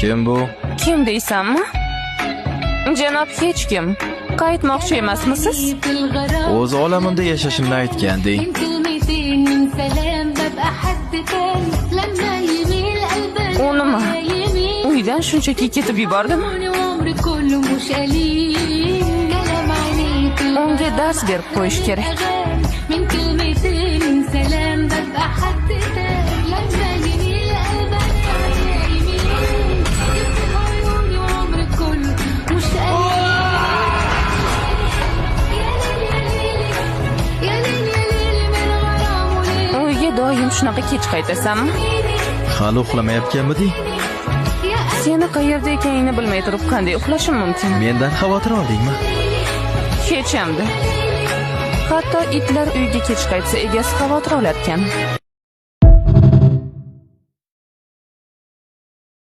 Kim bu? Kim deysanmi? Janob hech kim. Qaytmoqchi emasmisiz? O'z olamimda yashashimni aytganding. U nima? Uydan shunchaki ketib yubordimi? Unga dars berib qo'yish kerak. Uyga doim shunaqa kech qaytasanmi? Hali uxlamayotganmiding? Seni qayerda ekaningni bilmay turib qanday uxlashim mumkin? Mendan xavotir oldingmi? Hech hamda. Hatto itlar uyga kech qaytsa egasi xavotir olarkan.